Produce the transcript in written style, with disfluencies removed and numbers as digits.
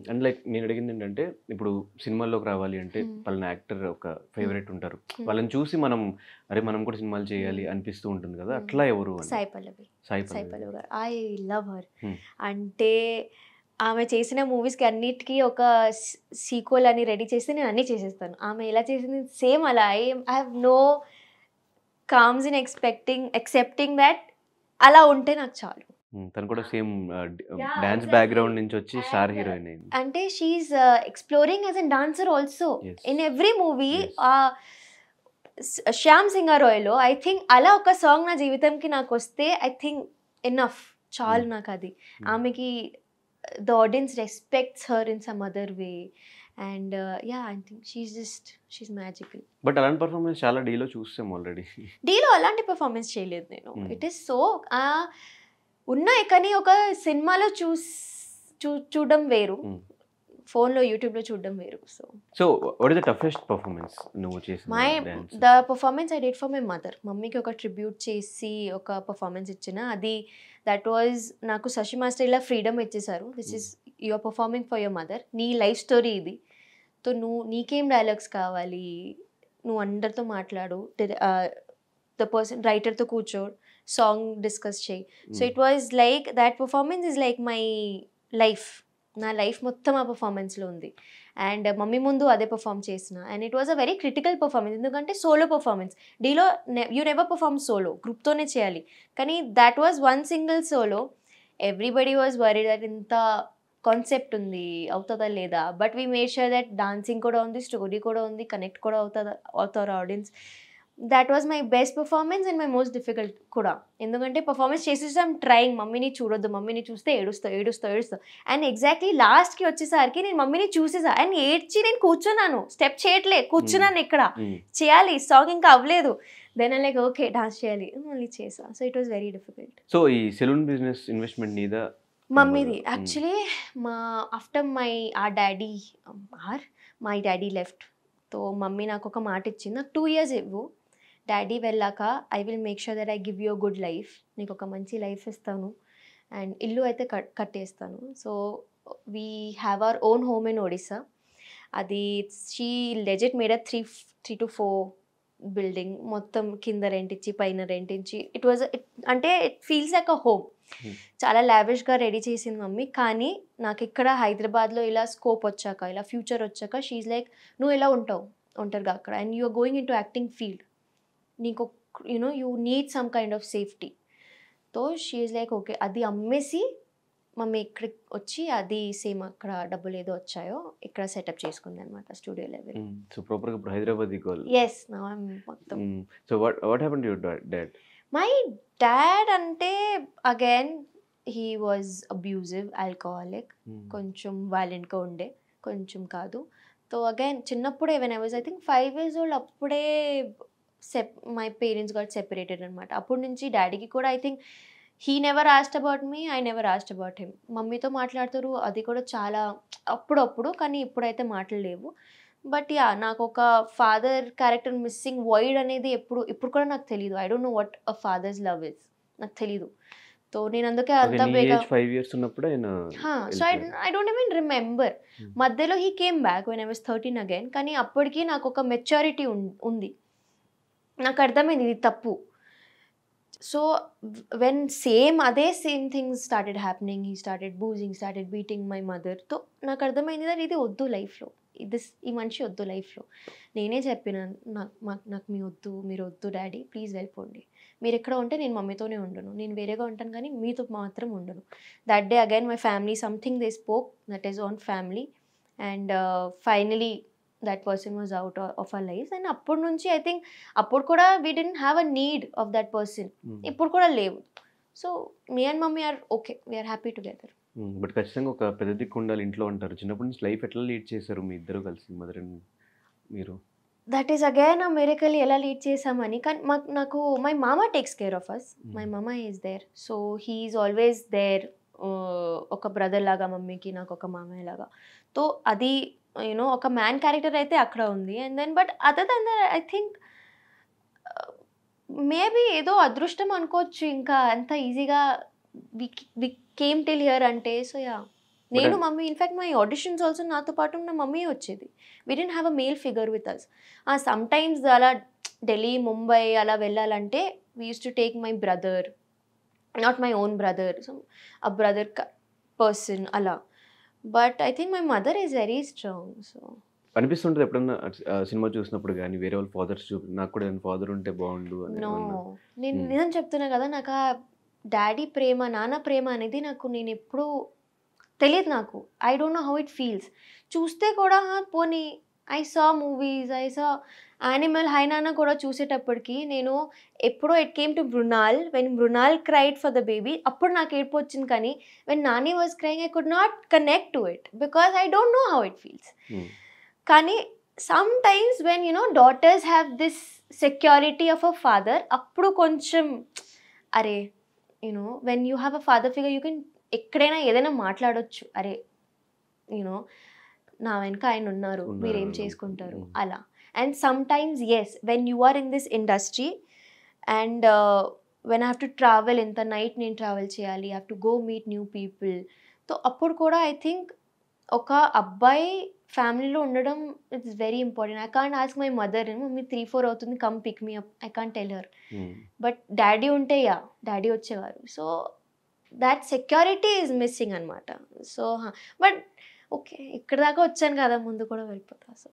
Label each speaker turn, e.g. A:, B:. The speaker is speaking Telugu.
A: అండ్ లైక్ నేను అడిగింది ఏంటంటే, ఇప్పుడు సినిమాల్లోకి రావాలి అంటే
B: హ్మ్.
A: పలానా యాక్టర్ ఒక
B: హ్మ్.
A: ఫేవరెట్ ఉంటారు.
B: హ్మ్.
A: వాళ్ళని చూసి మనం అరే! మనం కూడా సినిమాలు చేయాలి
B: హ్మ్.
A: అనిపిస్తూ ఉంటుంది కదా!
B: హ్మ్.
A: అట్లా ఎవరు అని?
B: సాయి పల్లవి.
A: సాయి
B: సాయి
A: పల్లవి
B: పల్లవి
A: గారు.
B: గారు. I love her.
A: హ్మ్.
B: అంటే ఆమె చేసిన మూవీస్‌కి అన్నిటికి ఒక సీక్వెల్ అని రెడీ చేస్తే నేను అన్నీ చేసేస్తాను. ఆమె ఎలా చేసింది సేమ్ అలా. I have no qualms in accepting that అలా ఉంటే నాకు చాలు.
A: తను కూడా same
B: yeah!
A: Dance
B: exactly.
A: Background నుంచి వచ్చి స్టార్
B: అండ్
A: హీరోయిన్ అయింది.
B: అంటే she is exploring as a dancer also.
A: Yes.
B: In every movie
A: yes.
B: 'Shyam సింగారోయ్‌లో' ఐ థింక్ అలా ఒక సాంగ్ నా జీవితంకి నాకొస్తే ఐ థింక్ ఎనఫ్. చాలు
A: హ్మ్.
B: నాకది.
A: హ్మ్.
B: ఆమెకి the audience respects her in some other way. And yeah! I think she's magical.
A: But అలాంటి పెర్ఫార్మన్స్ చాలా 'డీ'లో చూసాం ఆల్రెడీ.
B: 'డీలో' అలాంటి పెర్ఫార్మన్స్ చేయలేదు నేను.
A: హ్మ్.
B: ఇట్ ఈస్ సో ఉన్నాయి కానీ ఒక సినిమాలో చూడడం వేరు.
A: హ్మ్.
B: ఫోన్‌లో, యూట్యూబ్‌లో చూడడం వేరు.
A: So what is the toughest performance నువ్వు చేసిన
B: my
A: dance?
B: The performance I did for my mother. మమ్మీకి ఒక ట్రిబ్యూట్ చేసి ఒక పెర్ఫార్మన్స్ ఇచ్చిన. అది దట్ వాజ్ నాకు శశి మాస్టర్ ఇలా ఫ్రీడమ్ ఇచ్చేసారు. This is you are performing for your mother. నీ లైఫ్ స్టోరీ ఇది. సో నీకేం డైలాగ్స్ కావాలి? నువ్వు అందరితో మాట్లాడు. ద పర్సన్ రైటర్‌తో కూర్చో. సాంగ్ డిస్కస్ చెయ్యి. So
A: hmm.
B: It was like that performance is like my life. నా లైఫ్ మొత్తం ఆ పెర్ఫార్మన్స్‌లో ఉంది. అండ్ మమ్మీ ముందు అదే పెర్ఫార్మ్ చేసిన. And it was a very critical performance. ఎందుకంటే సోలో పెర్ఫార్మన్స్. డీలో యూ నెవర్ పెర్ఫార్మ్ సోలో. గ్రూప్‌తోనే చేయాలి. కానీ that was one single solo. Everybody was worried that ఇంత కాన్సెప్ట్ ఉంది. అవుతదా లేదా? But we made sure that dancing కూడా ఉంది, స్టోరీ కూడా ఉంది, కనెక్ట్ కూడా అవుతారు audience. That was my best performance and my most difficult కూడా. ఎందుకంటే పెర్ఫార్మన్స్ చేసేసి ఐయామ్ ట్రైయింగ్. మమ్మీని చూడొద్దు. మమ్మీని చూస్తే ఏడుస్తా. అండ్ ఎగ్జాక్ట్‌లీ లాస్ట్‌కి వచ్చేసరికి నేను మమ్మీని చూసేసా. అండ్ ఏడ్చి నేను కూర్చున్నాను. స్టెప్ చేయట్లే.
A: హ్మ్.
B: కూర్చున్నాను ఇక్కడ.
A: హ్మ్.
B: చేయాలి. సాంగ్ ఇంకా అవ్వలేదు. Then I like okay. Dance చేయాలి. మళ్ళీ చేశా. So it was very difficult.
A: So ఈ సెలూన్ బిజినెస్ ఇన్వెస్ట్‌మెంట్ నీదా?
B: మమ్మీది.
A: అమ్మదా? హ్మ్.
B: యాక్చువల్లీ మా after or daddy my daddy left. So mummy నాకొక మాట ఇచ్చింది. నాకు 2 ఇయర్స్ ఇవ్వు. డాడీ వెళ్ళాక I will make sure that I give you a good life. నీకొక మంచి లైఫ్ ఇస్తాను. అండ్ ఇల్లు అయితే కట్టేస్తాను. So we have our own home in Odisha. అది she legit made a 3-4 building. మొత్తం కింద రెంట్ ఇచ్చి, పైన రెంట్ ఇచ్చి అంటే it feels like a home.
A: హ్మ్.
B: చాలా లావిష్‌గా రెడీ చేసింది మమ్మీ. కానీ నాకిక్కడ హైదరాబాద్‌లో ఇలా స్కోప్ వచ్చాక, ఇలా ఫ్యూచర్ వచ్చాక షీ ఈజ్ లైక్ నువ్వు ఎలా ఉంటావు ఒంటరిగా అక్కడ. And you are going into acting field. నీకు you need some kind of safety. So she is like okay. అది అమ్మేసి మమ్మీ ఇక్కడికి వచ్చి అది సేమ్ అక్కడ డబ్బులేదో వచ్చాయో ఇక్కడ సెటప్ చేసుకుందనమాట స్టూడియో లెవెల్.
A: హ్మ్. సో ప్రాపర్‌గా ఇప్పుడు Hyderabadi girl.
B: Yes. Now I am మొత్తం.
A: Hmm. So what happened to your dad?
B: My dad అంటే again he was abusive, alcoholic.
A: Hmm.
B: కొంచెం వైలెంట్‌గా ఉండే. కొంచెం కాదు. సో అగైన్ చిన్నప్పుడే when I was I think 5 years old అప్పుడే మై పేరెంట్స్ గాట్ సెపరేటెడ్ అనమాట. అప్పటి నుంచి డాడీకి కూడా I think he never asked about me. I never asked about him. మమ్మీతో మాట్లాడుతారు. అది కూడా చాలా అప్పుడప్పుడు. కానీ ఇప్పుడైతే మాటలు లేవు. But yeah! నాకొక ఫాదర్ క్యారెక్టర్ మిస్సింగ్ వాయిడ్ అనేది ఇప్పుడు కూడా నాకు తెలీదు. I don't know what a fathers love is. నాకు తెలీదు. సో నేను అందుకే
A: ఓకే.
B: అంత
A: నీ
B: బేగా
A: ఏజ్ 5 ఇయర్స్ ఉన్నప్పుడే ఆయన
B: సో
A: ఎళ్ళిపోయారు.
B: I don't even remember.
A: Hmm.
B: మధ్యలో he came back when I was 13 again. కానీ అప్పటికి నాకొక మెచ్యూరిటీ ఉంది. నాకర్థమైంది ఇది తప్పు. So when same things started happening. He started boozing, started beating my mother. So నాకర్థమైంది దట్ ఇది వద్దు లైఫ్‌లో. ఈ మనిషి వద్దు లైఫ్‌లో. నేనే చెప్పినాను నాకు మీరొద్దు డాడీ ప్లీజ్ వెళ్ళిపోండి. మీరెక్కడ ఉంటే నేను మమ్మీతోనే ఉండను. నేను వేరేగా ఉంటాను కానీ మీతో మాత్రం ఉండను. That day again my family something they spoke that is on family. And finally that person was out of our lifes. And అప్పటి నుంచి ఐ థింక్ అప్పుడు కూడా we didn't have a need of that person.
A: Hmm.
B: ఇప్పుడు కూడా లేవు. So me and mummy are okay. We are happy together.
A: Hmm. But ఖచ్చితంగా ఒక పెద్ద దిక్కు ఉండాలి ఇంట్లో అంటారు. చిన్నప్పటి నుంచి లైఫ్ ఎట్లా లీడ్ చేశారు మీ ఇద్దరు కలిసి మదర్ అండ్ మీరు?
B: That is again a miracle ఎలా లీడ్ చేసామని. కానీ నాకు my mama takes care of us. My
A: hmm.
B: Mama is there. So he is always there. ఒక బ్రదర్ లాగా మమ్మీకి, నాకు ఒక మామయ్య లాగా. సో అది ఒక మ్యాన్ క్యారెక్టర్ అయితే అక్కడ ఉంది. And then but other then that I think maybe ఏదో అదృష్టం అనుకోవచ్చు. ఇంకా అంత ఈజీగా we we came till here అంటే. So yeah! నేను mummy in fact my auditions also నాతో పాటు నా మమ్మీ వచ్చేది. We didn't have a male figure with us. Some times అలా ఢిల్లీ, ముంబై అలా వెళ్ళాలంటే we use to take my brother, not my own brother, so a brother person అలా. But I think my mother is very strong. So
A: అనిపిస్తుంటది ఎప్పుడన్నా సినిమా చూసినప్పుడు గానీ, వేరే వాళ్ళ ఫాదర్స్ నాకు కూడా ఏదైనా ఫాదర్ ఉంటే బాగుండు అని
B: నో,
A: ఏమన్నా?
B: నేను నిజం చెప్తున్నా కదా, నాకు ఆ డాడీ ప్రేమ, నాన్న ప్రేమ అనేది నేను ఎప్పుడూ తెలియదు నాకు. I don't know how it feels. చూస్తే కూడా పోనీ I saw movies, I saw Animal, Hi Nanna కూడా చూసేటప్పటికి నేను ఎప్పుడో it came to Mrinal, when Mrinal cried for the baby, అప్పుడు నాకు ఏడుపు వచ్చింది. కానీ when Nani was crying I could not connect to it because I don't know how it feels. కానీ some times when daughters have this security of a father, అప్పుడు కొంచెం అరే when you have a father figure you can ఎక్కడైనా ఏదైనా మాట్లాడొచ్చు. అరే నా వెనక ఆయన ఉన్నారు, మీరేం చేసుకుంటారు అలా. And sometimes yes, when you are in this industry and when I have to travel, ఇంత నైట్ నేను ట్రావెల్ చేయాలి, I have to go meet new people. So అప్పుడు కూడా ఐ థింక్ ఒక అబ్బాయి ఫ్యామిలీలో ఉండడం it's very important. I can't ask my mother, mummy 3-4 అవుతుంది, come pick me up, I can't tell her. But daddy ఉంటే డాడీ వచ్చేవారు. So that security is missing అనమాట. సో బట్ ఓకే, ఇక్కడ దాకా వచ్చాను కదా, ముందు కూడా వెళ్ళిపోతా. సో